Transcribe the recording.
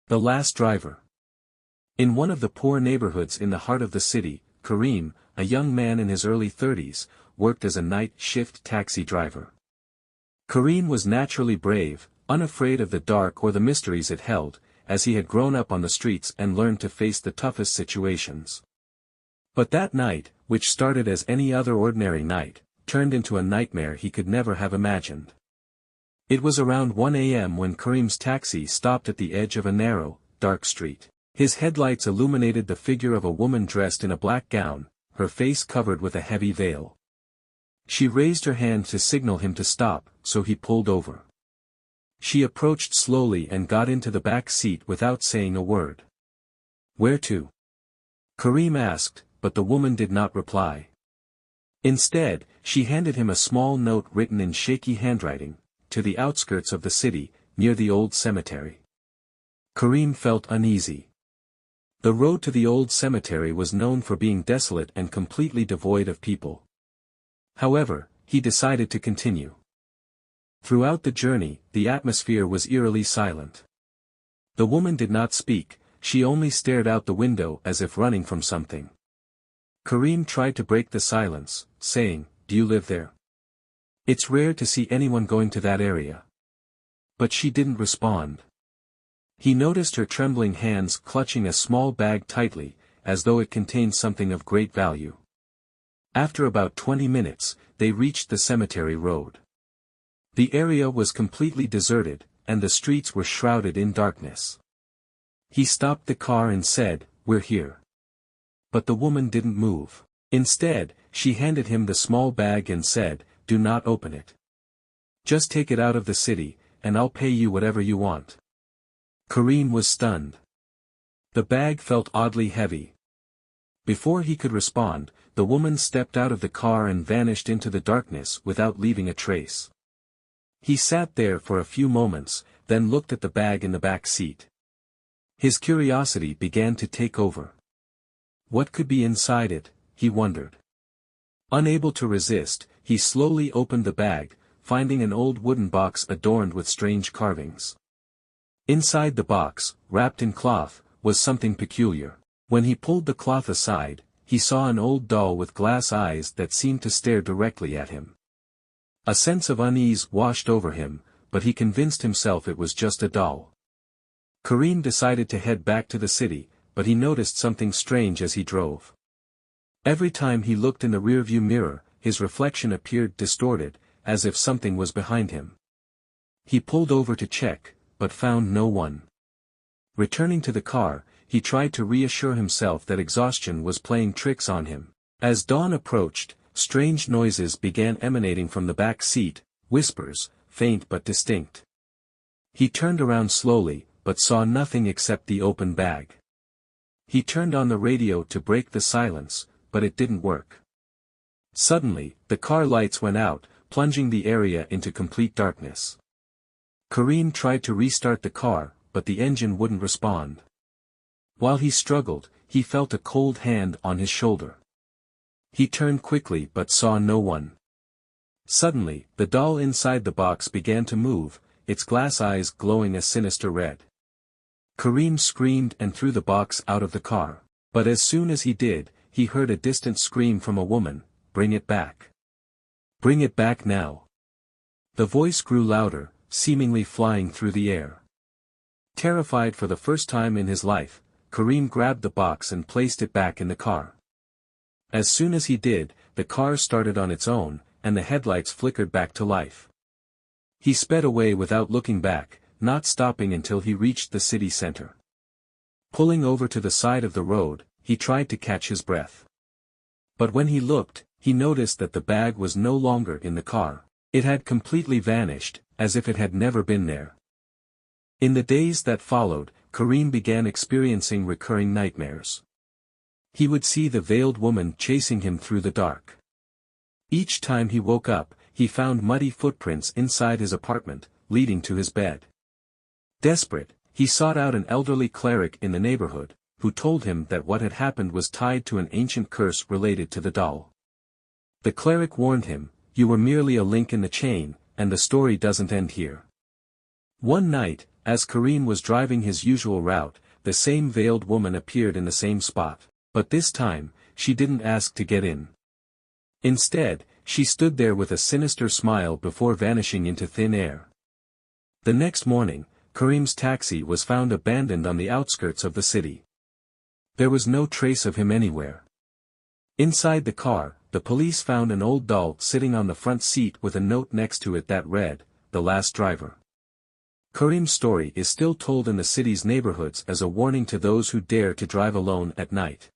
The Last Driver. In one of the poor neighborhoods in the heart of the city, Karim, a young man in his early 30s, worked as a night shift taxi driver. Karim was naturally brave, unafraid of the dark or the mysteries it held, as he had grown up on the streets and learned to face the toughest situations. But that night, which started as any other ordinary night, turned into a nightmare he could never have imagined. It was around 1 a.m. when Karim's taxi stopped at the edge of a narrow, dark street. His headlights illuminated the figure of a woman dressed in a black gown, her face covered with a heavy veil. She raised her hand to signal him to stop, so he pulled over. She approached slowly and got into the back seat without saying a word. "Where to?" Karim asked, but the woman did not reply. Instead, she handed him a small note written in shaky handwriting, "To the outskirts of the city, near the old cemetery." Karim felt uneasy. The road to the old cemetery was known for being desolate and completely devoid of people. However, he decided to continue. Throughout the journey, the atmosphere was eerily silent. The woman did not speak, she only stared out the window as if running from something. Karim tried to break the silence, saying, "Do you live there? It's rare to see anyone going to that area." But she didn't respond. He noticed her trembling hands clutching a small bag tightly, as though it contained something of great value. After about 20 minutes, they reached the cemetery road. The area was completely deserted, and the streets were shrouded in darkness. He stopped the car and said, "We're here." But the woman didn't move. Instead, she handed him the small bag and said, "Do not open it. Just take it out of the city, and I'll pay you whatever you want." Karim was stunned. The bag felt oddly heavy. Before he could respond, the woman stepped out of the car and vanished into the darkness without leaving a trace. He sat there for a few moments, then looked at the bag in the back seat. His curiosity began to take over. What could be inside it, he wondered. Unable to resist, he slowly opened the bag, finding an old wooden box adorned with strange carvings. Inside the box, wrapped in cloth, was something peculiar. When he pulled the cloth aside, he saw an old doll with glass eyes that seemed to stare directly at him. A sense of unease washed over him, but he convinced himself it was just a doll. Karim decided to head back to the city, but he noticed something strange as he drove. Every time he looked in the rearview mirror, his reflection appeared distorted, as if something was behind him. He pulled over to check, but found no one. Returning to the car, he tried to reassure himself that exhaustion was playing tricks on him. As dawn approached, strange noises began emanating from the back seat, whispers, faint but distinct. He turned around slowly, but saw nothing except the open bag. He turned on the radio to break the silence, but it didn't work. Suddenly, the car lights went out, plunging the area into complete darkness. Karim tried to restart the car, but the engine wouldn't respond. While he struggled, he felt a cold hand on his shoulder. He turned quickly but saw no one. Suddenly, the doll inside the box began to move, its glass eyes glowing a sinister red. Karim screamed and threw the box out of the car. But as soon as he did, he heard a distant scream from a woman, "Bring it back. Bring it back now." The voice grew louder, seemingly flying through the air. Terrified for the first time in his life, Karim grabbed the box and placed it back in the car. As soon as he did, the car started on its own, and the headlights flickered back to life. He sped away without looking back, not stopping until he reached the city center. Pulling over to the side of the road, he tried to catch his breath. But when he looked, he noticed that the bag was no longer in the car. It had completely vanished, as if it had never been there. In the days that followed, Karim began experiencing recurring nightmares. He would see the veiled woman chasing him through the dark. Each time he woke up, he found muddy footprints inside his apartment, leading to his bed. Desperate, he sought out an elderly cleric in the neighborhood, who told him that what had happened was tied to an ancient curse related to the doll. The cleric warned him, "You were merely a link in the chain, and the story doesn't end here." One night, as Karim was driving his usual route, the same veiled woman appeared in the same spot, but this time, she didn't ask to get in. Instead, she stood there with a sinister smile before vanishing into thin air. The next morning, Karim's taxi was found abandoned on the outskirts of the city. There was no trace of him anywhere. Inside the car, the police found an old doll sitting on the front seat with a note next to it that read, "The last driver." Karim's story is still told in the city's neighborhoods as a warning to those who dare to drive alone at night.